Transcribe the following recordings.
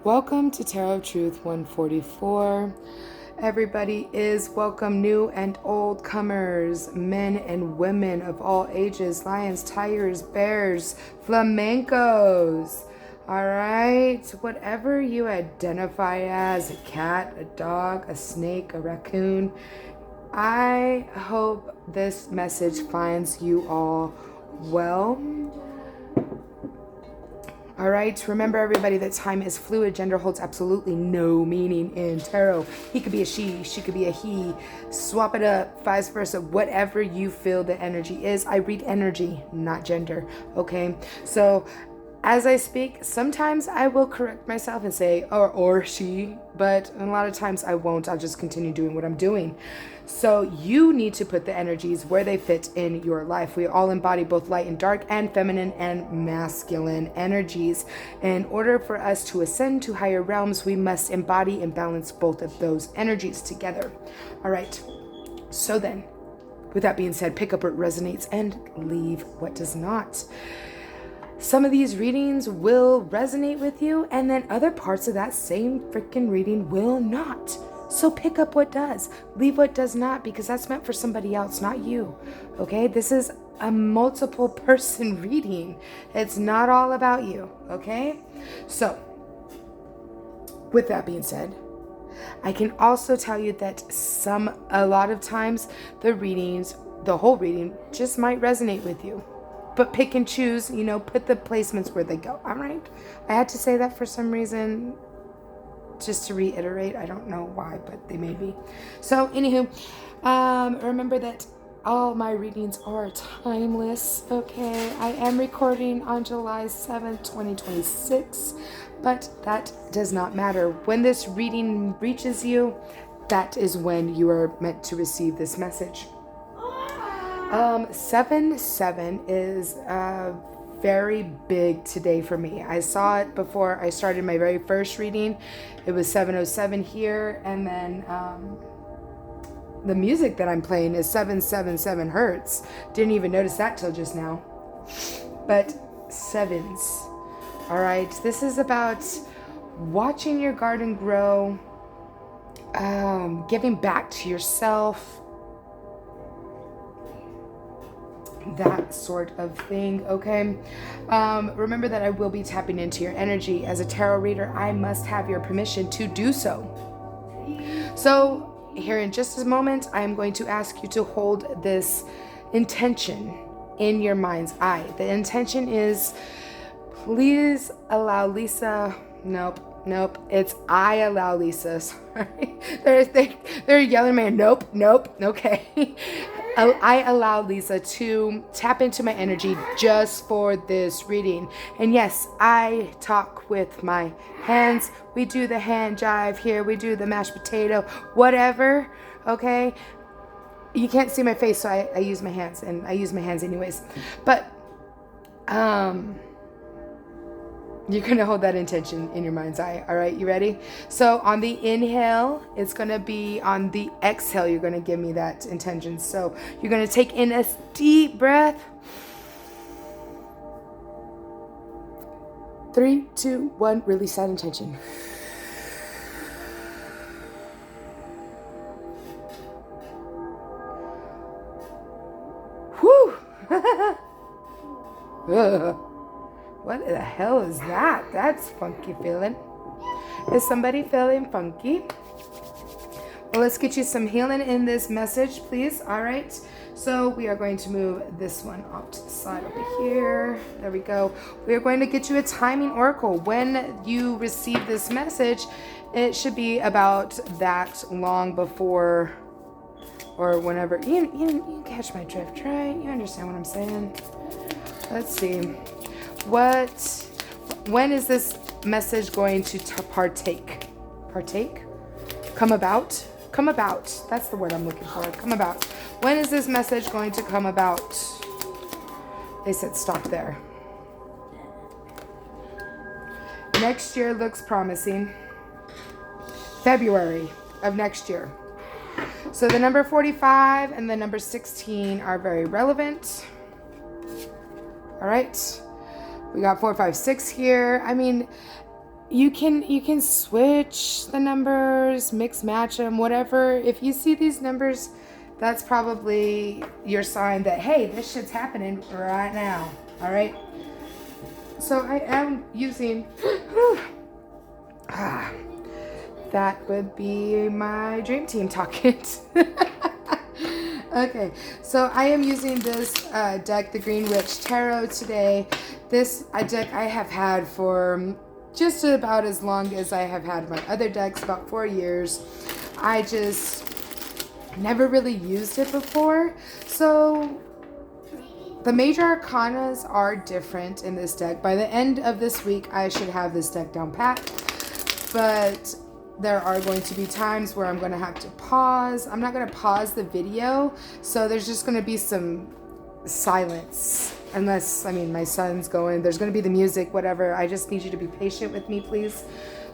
Welcome to Tarot Truth 144. Everybody is welcome, new and old comers, men and women of all ages, lions, tigers, bears, flamencos. All right, whatever you identify as, a cat, a dog, a snake, a raccoon, I hope this message finds you all well. All right, remember everybody that time is fluid. Gender holds absolutely no meaning in tarot. He could be a she could be a he. Swap it up, vice versa, whatever you feel the energy is. I read energy, not gender, okay? So as I speak, sometimes I will correct myself and say, or she, but a lot of times I won't. I'll just continue doing what I'm doing. So you need to put the energies where they fit in your life. We all embody both light and dark and feminine and masculine energies. In order for us to ascend to higher realms, we must embody and balance both of those energies together. All right. So then, with that being said, pick up what resonates and leave what does not. Some of these readings will resonate with you, and then other parts of that same freaking reading will not. So pick up what does, leave what does not, because that's meant for somebody else, not you. Okay? This is a multiple person reading. It's not all about you. Okay? So, with that being said, I can also tell you that a lot of times the whole reading just might resonate with you. But pick and choose, put the placements where they go. All right? I had to say that for some reason, just to reiterate. I don't know why, but they may be. So, anywho, remember that all my readings are timeless, okay? I am recording on July 7th, 2026, but that does not matter. When this reading reaches you, that is when you are meant to receive this message. 7/7 is very big today for me. I saw it before I started my very first reading. It was 7:07 here, and then the music that I'm playing is 777 hertz. Didn't even notice that till just now. But sevens. All right, this is about watching your garden grow, giving back to yourself, that sort of thing, okay? Remember that I will be tapping into your energy. As a tarot reader, I must have your permission to do so. So here in just a moment, I am going to ask you to hold this intention in your mind's eye. The intention is, please allow Lisa, nope, it's I allow Lisa, sorry. They're yelling at me, nope, okay. I allow Lisa to tap into my energy just for this reading. And yes, I talk with my hands. We do the hand jive here. We do the mashed potato, whatever, okay? You can't see my face, so I use my hands, and I use my hands anyways. But, you're going to hold that intention in your mind's eye. All right, you ready? So on the inhale, it's going to be on the exhale. You're going to give me that intention. So you're going to take in a deep breath. 3, 2, 1, release that intention. Whew. What the hell is that? That's funky feeling. Is somebody feeling funky? Well, let's get you some healing in this message, please. All right. So we are going to move this one off to the side over here. There we go. We are going to get you a timing oracle. When you receive this message, it should be about that long before or whenever. You catch my drift, right? You understand what I'm saying? Let's see. When is this message going to partake? Partake? Come about? Come about. That's the word I'm looking for. Come about. When is this message going to come about? They said stop there. Next year looks promising. February of next year. So the number 45 and the number 16 are very relevant. All right. We got 4, 5, 6 here. I mean, you can switch the numbers, mix match them, whatever. If you see these numbers, that's probably your sign that, hey, this shit's happening right now. All right. So I am using, that would be my dream team talking. Okay, so I am using this deck, the Green Witch Tarot, today. This deck I have had for just about as long as I have had my other decks, about 4 years. I just never really used it before. So the major arcanas are different in this deck. By the end of this week, I should have this deck down pat. But there are going to be times where I'm going to have to pause. I'm not going to pause the video, so there's just going to be some silence. Unless, I mean, my son's going. There's going to be the music, whatever. I just need you to be patient with me, please,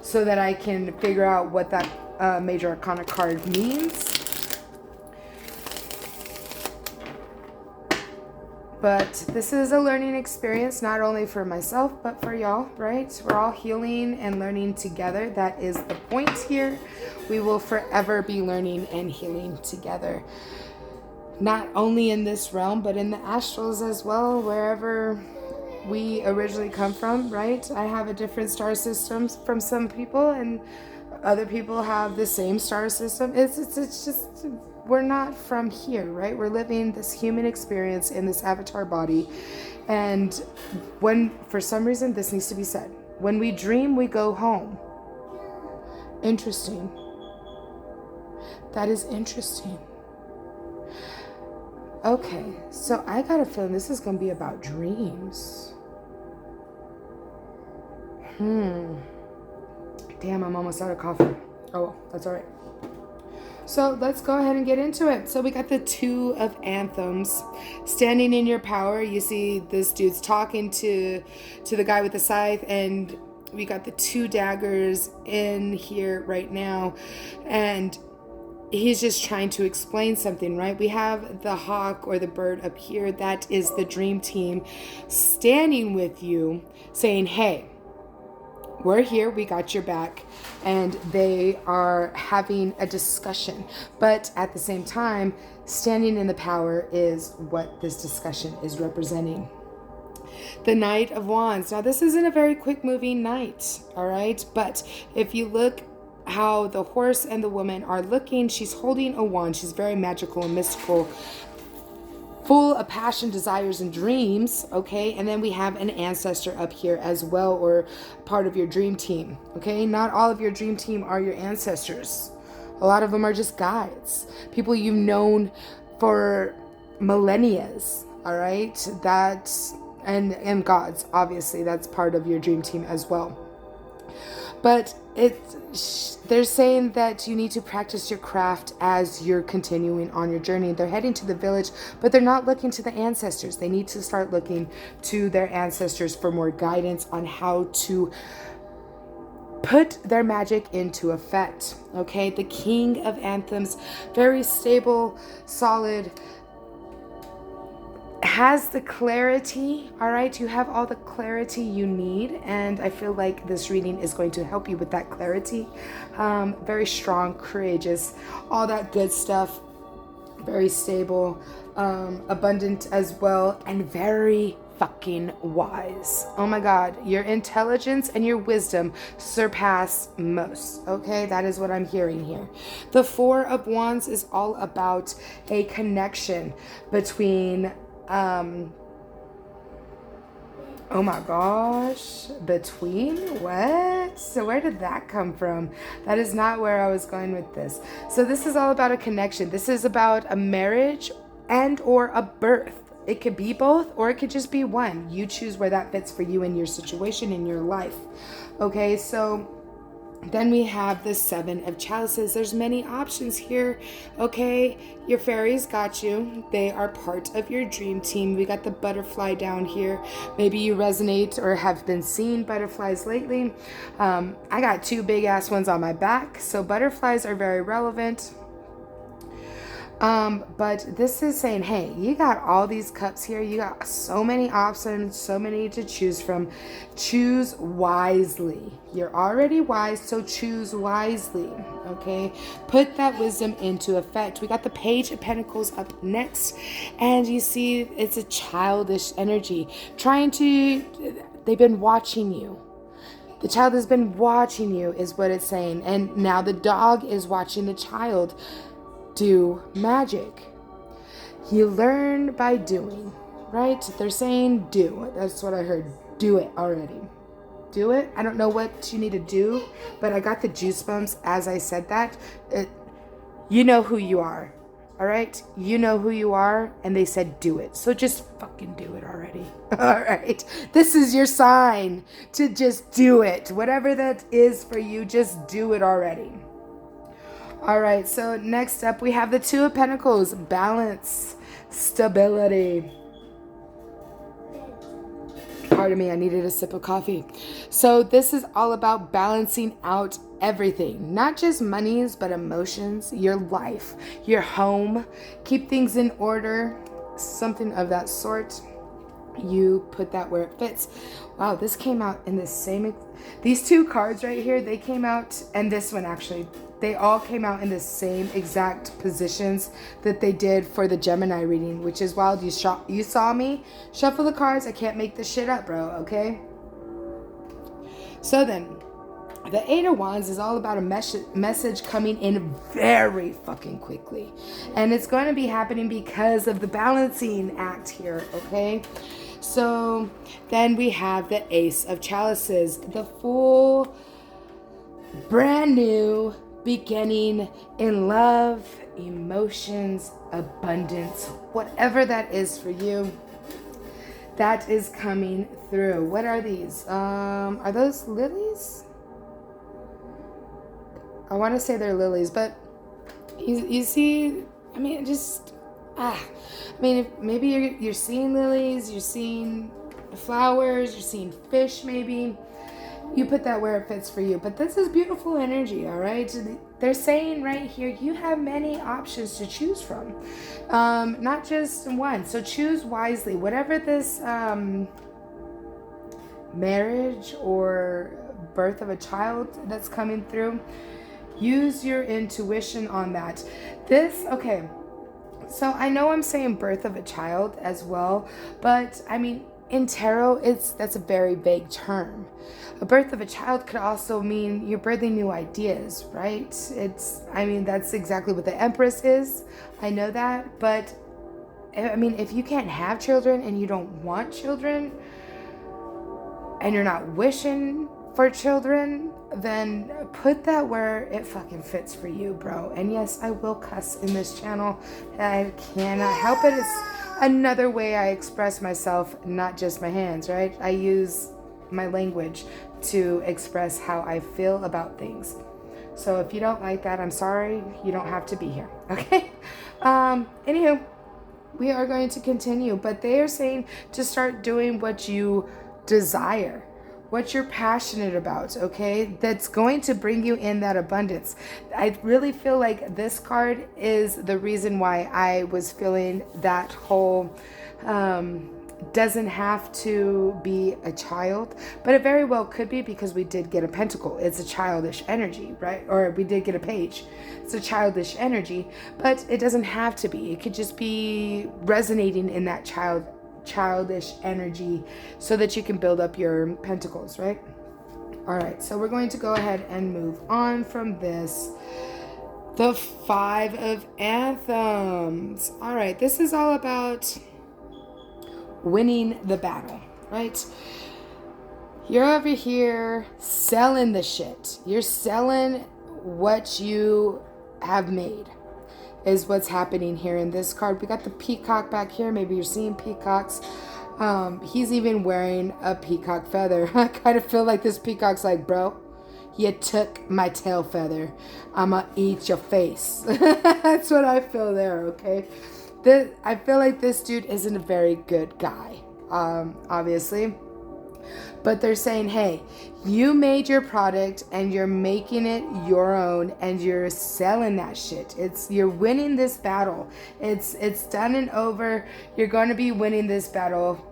so that I can figure out what that major arcana card means. But this is a learning experience, not only for myself, but for y'all, right? We're all healing and learning together. That is the point here. We will forever be learning and healing together. Not only in this realm, but in the astrals as well, wherever we originally come from, right? I have a different star system from some people, and other people have the same star system. It's just... we're not from here, right? We're living this human experience in this avatar body. And when, for some reason, this needs to be said. When we dream, we go home. Interesting. That is interesting. Okay, so I got a feeling this is going to be about dreams. Damn, I'm almost out of coffee. Oh, well, that's all right. So let's go ahead and get into it. So we got the Two of Anthems. Standing in your power. You see this dude's talking to the guy with the scythe, and we got the 2 daggers in here right now. And he's just trying to explain something, right? We have the hawk or the bird up here. That is the dream team standing with you saying, hey, we're here, we got your back. And they are having a discussion. But at the same time, standing in the power is what this discussion is representing. The Knight of Wands. Now, this isn't a very quick moving knight, all right? But if you look how the horse and the woman are looking, she's holding a wand. She's very magical and mystical, full of passion, desires, and dreams, okay? And then we have an ancestor up here as well, or part of your dream team, okay? Not all of your dream team are your ancestors. A lot of them are just guides, people you've known for millennia, all right? That's, and gods, obviously, that's part of your dream team as well. But they're saying that you need to practice your craft as you're continuing on your journey. They're heading to the village, but they're not looking to the ancestors. They need to start looking to their ancestors for more guidance on how to put their magic into effect. Okay, the King of Anthems, very stable, solid, has the clarity, all right? You have all the clarity you need, and I feel like this reading is going to help you with that clarity. Very strong, courageous, all that good stuff. Very stable, abundant as well, and very fucking wise. Oh my God, your intelligence and your wisdom surpass most, okay? That is what I'm hearing here. The Four of Wands is all about a connection between oh my gosh, between what? So where did that come from? That is not where I was going with this. So this is all about a connection. This is about a marriage and or a birth. It could be both, or it could just be one. You choose where that fits for you in your situation, in your life. Okay, so then we have the Seven of Chalices. There's many options here. Okay, your fairies got you. They are part of your dream team. We got the butterfly down here. Maybe you resonate or have been seeing butterflies lately. I got 2 big ass ones on my back, so butterflies are very relevant. But this is saying, hey, you got all these cups here. You got so many options, so many to choose from. Choose wisely. You're already wise, so choose wisely. Okay? Put that wisdom into effect. We got the Page of Pentacles up next. And you see, it's a childish energy. They've been watching you. The child has been watching you, is what it's saying. And now the dog is watching the child do magic. You learn by doing, right? They're saying do. That's what I heard. Do it already. Do it. I don't know what you need to do, but I got the goosebumps as I said that. You know who you are. All right? You know who you are, and they said do it. So just fucking do it already. All right? This is your sign to just do it. Whatever that is for you, just do it already. All right, so next up we have the Two of Pentacles, balance, stability. Pardon me, I needed a sip of coffee. So this is all about balancing out everything, not just monies, but emotions, your life, your home. Keep things in order, something of that sort. You put that where it fits. Wow, this came out in the same, these two cards right here, they came out, and this one actually, they all came out in the same exact positions that they did for the Gemini reading, which is wild. You saw me shuffle the cards. I can't make this shit up, bro, okay? So then, the Eight of Wands is all about a message coming in very fucking quickly. And it's going to be happening because of the balancing act here, okay? So then we have the Ace of Chalices, the full, brand new beginning in love, emotions, abundance, whatever that is for you, that is coming through. What are these? Are those lilies? I want to say they're lilies, but you see, I mean, maybe you're seeing lilies, you're seeing flowers, you're seeing fish, maybe. You put that where it fits for you. But this is beautiful energy, all right? They're saying right here, you have many options to choose from. Not just one. So choose wisely. Whatever this marriage or birth of a child that's coming through, use your intuition on that. Okay. So I know I'm saying birth of a child as well, but I mean, in tarot, that's a very vague term. A birth of a child could also mean you're birthing new ideas, right? That's exactly what the Empress is. I know that, but I mean, if you can't have children and you don't want children and you're not wishing for children, then put that where it fucking fits for you, bro. And yes, I will cuss in this channel. I cannot help it. It's another way I express myself, not just my hands, right? I use my language to express how I feel about things. So if you don't like that, I'm sorry. You don't have to be here, okay? Anywho, we are going to continue, but they are saying to start doing what you desire, what you're passionate about, okay? That's going to bring you in that abundance. I really feel like this card is the reason why I was feeling that whole, doesn't have to be a child, but it very well could be, because we did get a pentacle. It's a childish energy, right? Or we did get a page. It's a childish energy, but it doesn't have to be. It could just be resonating in that childish energy so that you can build up your pentacles, right? All right, so we're going to go ahead and move on from this. The Five of Anthems. All right, this is all about winning the battle, right? You're over here selling the shit. You're selling what you have made, is what's happening here in this card. We got the peacock back here. Maybe you're seeing peacocks. He's even wearing a peacock feather. I kind of feel like this peacock's like, bro, you took my tail feather. I'ma eat your face. That's what I feel there, okay? I feel like this dude isn't a very good guy, obviously. But they're saying, hey, you made your product and you're making it your own and you're selling that shit. You're winning this battle. It's done and over. You're going to be winning this battle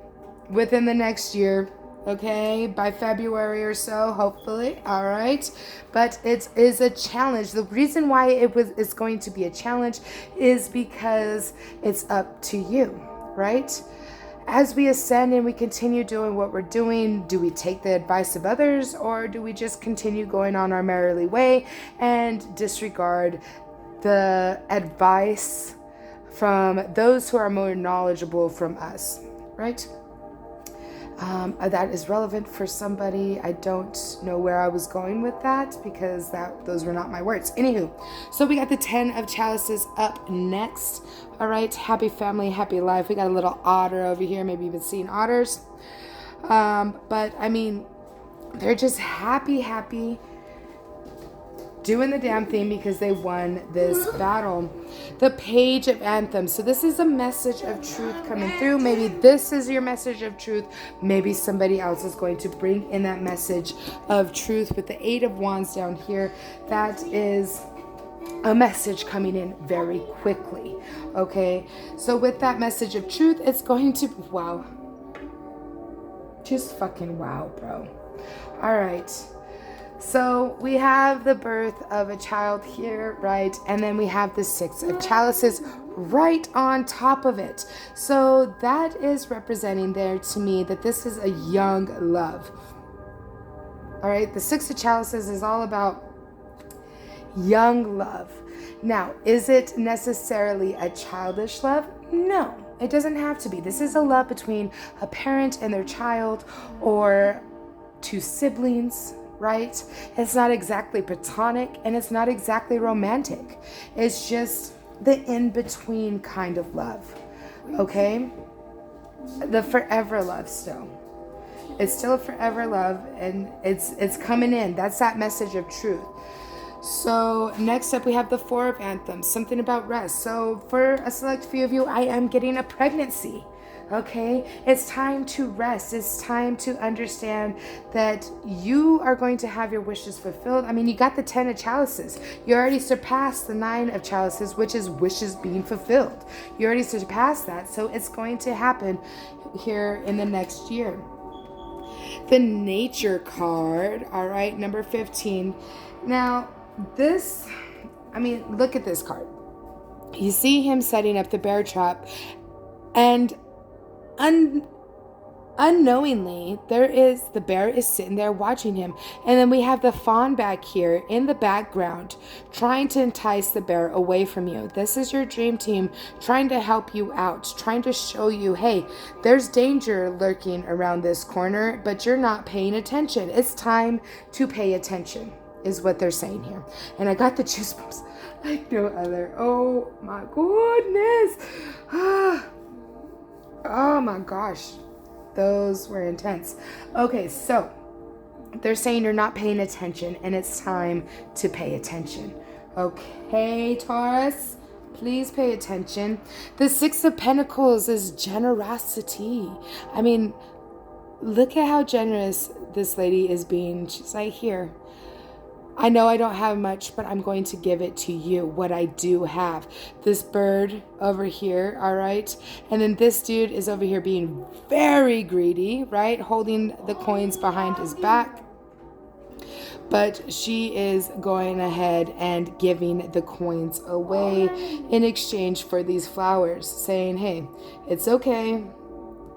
within the next year. Okay, by February or so, hopefully. All right, but it is a challenge. The reason why it's going to be a challenge is because it's up to you, right? As we ascend and we continue doing what we're doing, do we take the advice of others, or do we just continue going on our merrily way and disregard the advice from those who are more knowledgeable from us, right? That is relevant for somebody. I don't know where I was going with that because those were not my words. Anywho, so we got the 10 of chalices up next. All right, happy family, happy life. We got a little otter over here. Maybe you've been seeing otters. But I mean, they're just happy doing the damn thing because they won this battle. The page of anthems. So this is a message of truth coming through. Maybe this is your message of truth. Maybe somebody else is going to bring in that message of truth with the 8 of wands down here. That is a message coming in very quickly. Okay. So with that message of truth, it's going to, wow. Just fucking wow, bro. All right. So we have the birth of a child here, right? And then we have the 6 of chalices right on top of it. So that is representing there to me that this is a young love. All right. The 6 of chalices is all about young love. Now, is it necessarily a childish love? No, it doesn't have to be. This is a love between a parent and their child, or 2 siblings, right? It's not exactly platonic and it's not exactly romantic. It's just the in-between kind of love, okay? The forever love still. It's still a forever love, and it's coming in. That's that message of truth. So next up we have the 4 of anthems, something about rest. So for a select few of you, I am getting a pregnancy. Okay, it's time to rest. It's time to understand that you are going to have your wishes fulfilled. I mean, you got the 10 of chalices. You already surpassed the 9 of chalices, which is wishes being fulfilled. You already surpassed that. So it's going to happen here in the next year. The nature card, all right, number 15. Now, this, I mean, look at this card. You see him setting up the bear trap, and unknowingly, the bear is sitting there watching him. And then we have the fawn back here in the background trying to entice the bear away from you. This is your dream team trying to help you out, trying to show you, hey, there's danger lurking around this corner, but you're not paying attention. It's time to pay attention, is what they're saying here. And I got the goosebumps like no other. Oh my goodness. Oh my gosh, those were intense. Okay, so they're saying you're not paying attention and it's time to pay attention. Okay, Taurus, please pay attention. The 6 of Pentacles is generosity. I mean, look at how generous this lady is being. She's like, here, I know I don't have much, but I'm going to give it to you, what I do have. This bird over here, all right? And then this dude is over here being very greedy, right? Holding the coins behind his back. But she is going ahead and giving the coins away in exchange for these flowers, saying, hey, it's okay.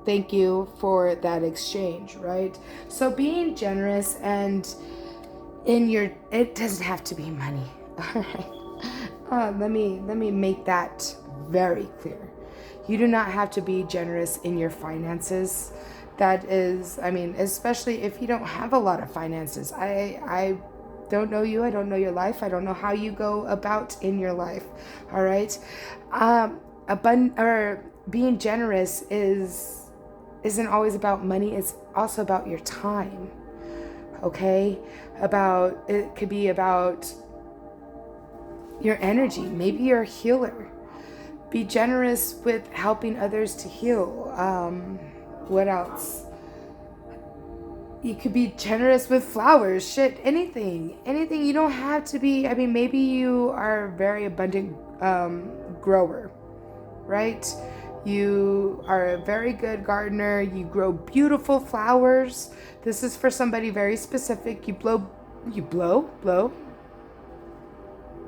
Thank you for that exchange, right? So being generous and it doesn't have to be money. All right. Let me make that very clear. You do not have to be generous in your finances. That is, I mean, especially if you don't have a lot of finances. I don't know you. I don't know your life. I don't know how you go about in your life. All right. Being generous isn't always about money. It's also about your time. Okay, it could be about your energy. Maybe you're a healer. Be generous with helping others to heal. What else? You could be generous with flowers, shit, anything. Anything. You don't have to be, I mean, maybe you are a very abundant grower, right? You are a very good gardener. You grow beautiful flowers. This is for somebody very specific. You blow.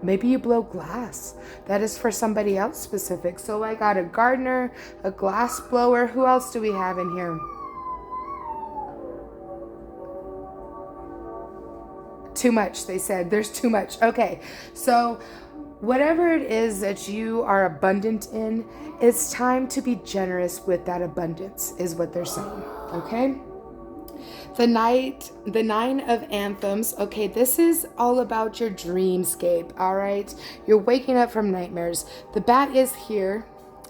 Maybe you blow glass. That is for somebody else specific. So I got a gardener, a glass blower. Who else do we have in here? Too much, they said. There's too much. Okay, so whatever it is that you are abundant in, it's time to be generous with that abundance, is what they're saying. Okay? The nine of anthems. Okay, this is all about your dreamscape. All right, you're waking up from nightmares. The bat is here.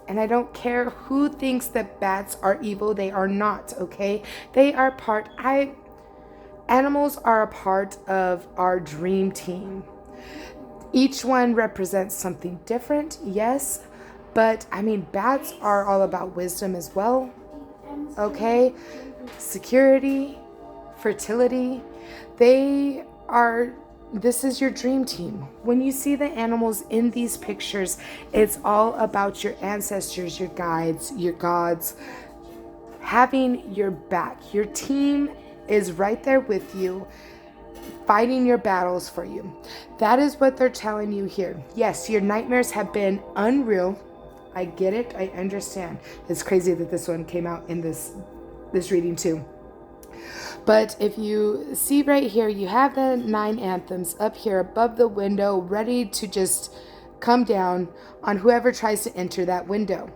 And I don't care who thinks that bats are evil. They are not. Okay, they are animals are a part of our dream team. Each one represents something different, yes, but I mean, bats are all about wisdom as well, okay? Security, fertility, this is your dream team. When you see the animals in these pictures, it's all about your ancestors, your guides, your gods, having your back. Your team is right there with you, fighting your battles for you. That is what they're telling you here. Yes, your nightmares have been unreal. I get it. I understand. It's crazy that this one came out in this reading too. But if you see right here, you have the 9 anthems up here above the window, ready to just come down on whoever tries to enter that window.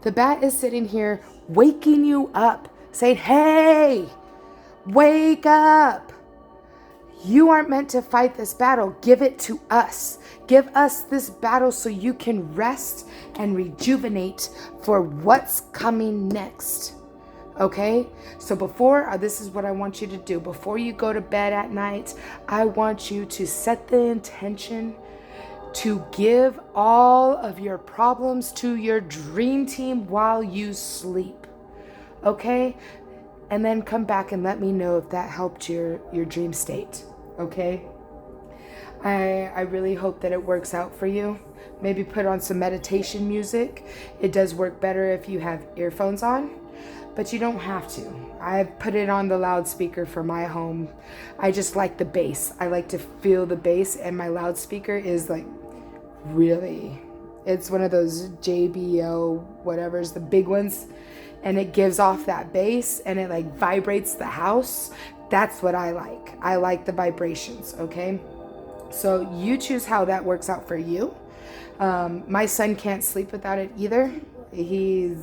The bat is sitting here waking you up, saying, hey, wake up. You aren't meant to fight this battle. Give it to us. Give us this battle so you can rest and rejuvenate for what's coming next. Okay? So this is what I want you to do. Before you go to bed at night, I want you to set the intention to give all of your problems to your dream team while you sleep. Okay? And then come back and let me know if that helped your dream state. Okay? I really hope that it works out for you. Maybe put on some meditation music. It does work better if you have earphones on, but you don't have to. I've put it on the loudspeaker for my home. I just like the bass. I like to feel the bass, and my loudspeaker is like really, it's one of those JBL whatever's, the big ones, and it gives off that bass and it like vibrates the house. That's what I like. I like the vibrations, okay? So you choose how that works out for you. My son can't sleep without it either. He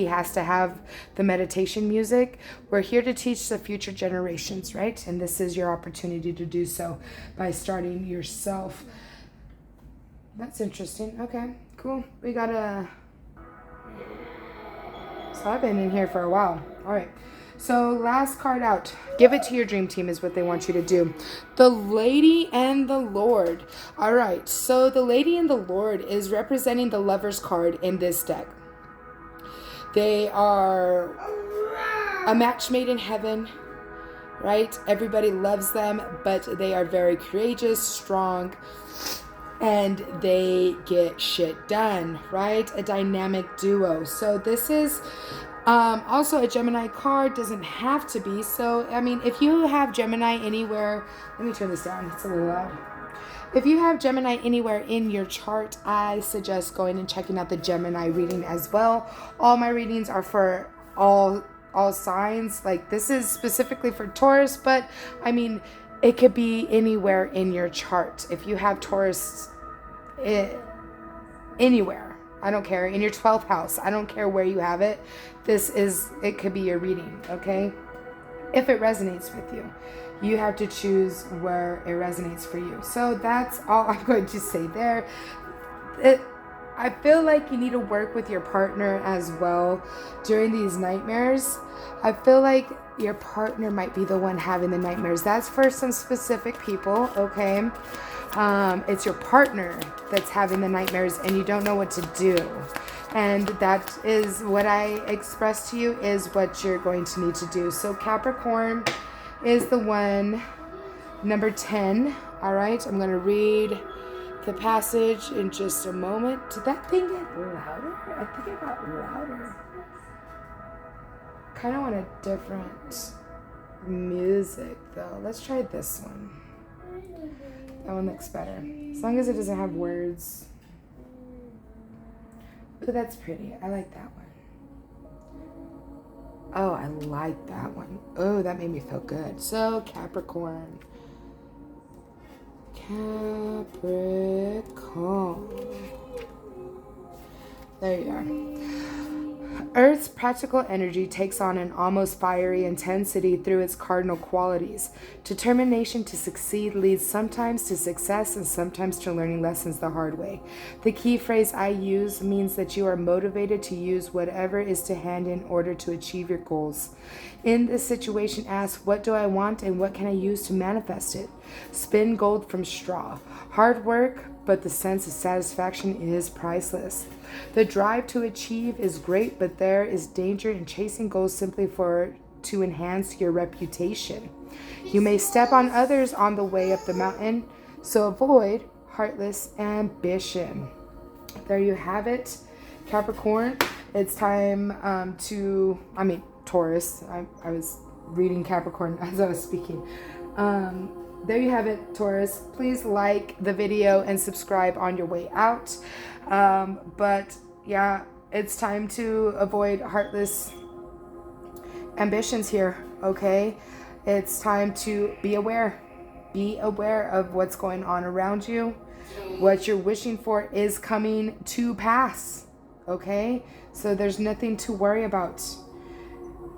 has to have the meditation music. We're here to teach the future generations, right? And this is your opportunity to do so by starting yourself. That's interesting. Okay, cool. We got So I've been in here for a while. All right. So last card out. Give it to your dream team is what they want you to do. The Lady and the Lord. All right. So the Lady and the Lord is representing the Lover's card in this deck. They are a match made in heaven, right? Everybody loves them, but they are very courageous, strong, and they get shit done, right? A dynamic duo. So this is also a Gemini card. Doesn't have to be. So, I mean, if you have Gemini anywhere, let me turn this down. It's a little loud. If you have Gemini anywhere in your chart, I suggest going and checking out the Gemini reading as well. All my readings are for all signs. Like, this is specifically for Taurus, but I mean, it could be anywhere in your chart. If you have Taurus anywhere, I don't care, in your 12th house, I don't care where you have it. It could be your reading, okay? If it resonates with you. You have to choose where it resonates for you. So that's all I'm going to say there. I feel like you need to work with your partner as well during these nightmares. I feel like your partner might be the one having the nightmares. That's for some specific people, okay? It's your partner that's having the nightmares and you don't know what to do. And that is what I expressed to you is what you're going to need to do. So Capricorn is the one, number 10. All right, I'm going to read the passage in just a moment. Did that thing get louder? I think it got louder. Kind of want a different music though. Let's try this one. That one looks better. As long as it doesn't have words. Oh, that's pretty. I like that one. Oh, I like that one. Oh, that made me feel good. So, Capricorn. Capricorn. There you are. Earth's practical energy takes on an almost fiery intensity through its cardinal qualities. Determination to succeed leads sometimes to success and sometimes to learning lessons the hard way. The key phrase I use means that you are motivated to use whatever is to hand in order to achieve your goals. In this situation, ask, what do I want and what can I use to manifest it? Spin gold from straw. Hard work, but the sense of satisfaction is priceless. The drive to achieve is great, but there is danger in chasing goals simply to enhance your reputation. You may step on others on the way up the mountain, so avoid heartless ambition. There you have it, Capricorn. It's time Taurus. I was reading Capricorn as I was speaking. There you have it, Taurus. Please like the video and subscribe on your way out. But yeah, it's time to avoid heartless ambitions here, okay? It's time to be aware. Be aware of what's going on around you. What you're wishing for is coming to pass, okay? So there's nothing to worry about.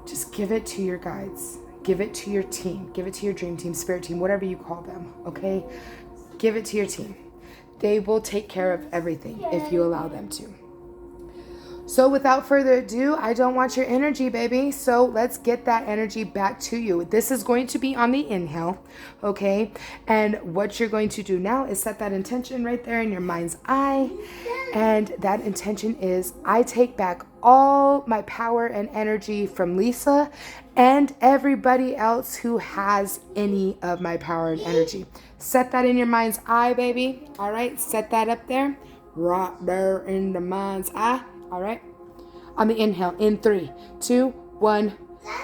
Just give it to your guides. Give it to your team. Give it to your dream team, spirit team, whatever you call them, okay? Give it to your team. They will take care of everything if you allow them to. So without further ado, I don't want your energy, baby. So let's get that energy back to you. This is going to be on the inhale, okay? And what you're going to do now is set that intention right there in your mind's eye. And that intention is, I take back all my power and energy from Lisa and everybody else who has any of my power and energy. Set that in your mind's eye, baby. All right, set that up there. Right there in the mind's eye. All right. On the inhale, in 3, 2, 1.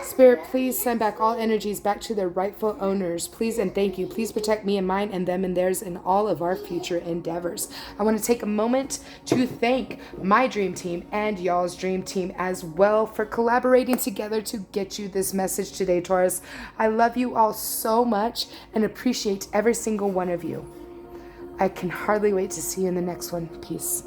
Spirit, please send back all energies back to their rightful owners. Please and thank you. Please protect me and mine and them and theirs in all of our future endeavors. I want to take a moment to thank my dream team and y'all's dream team as well for collaborating together to get you this message today, Taurus. I love you all so much and appreciate every single one of you. I can hardly wait to see you in the next one. Peace.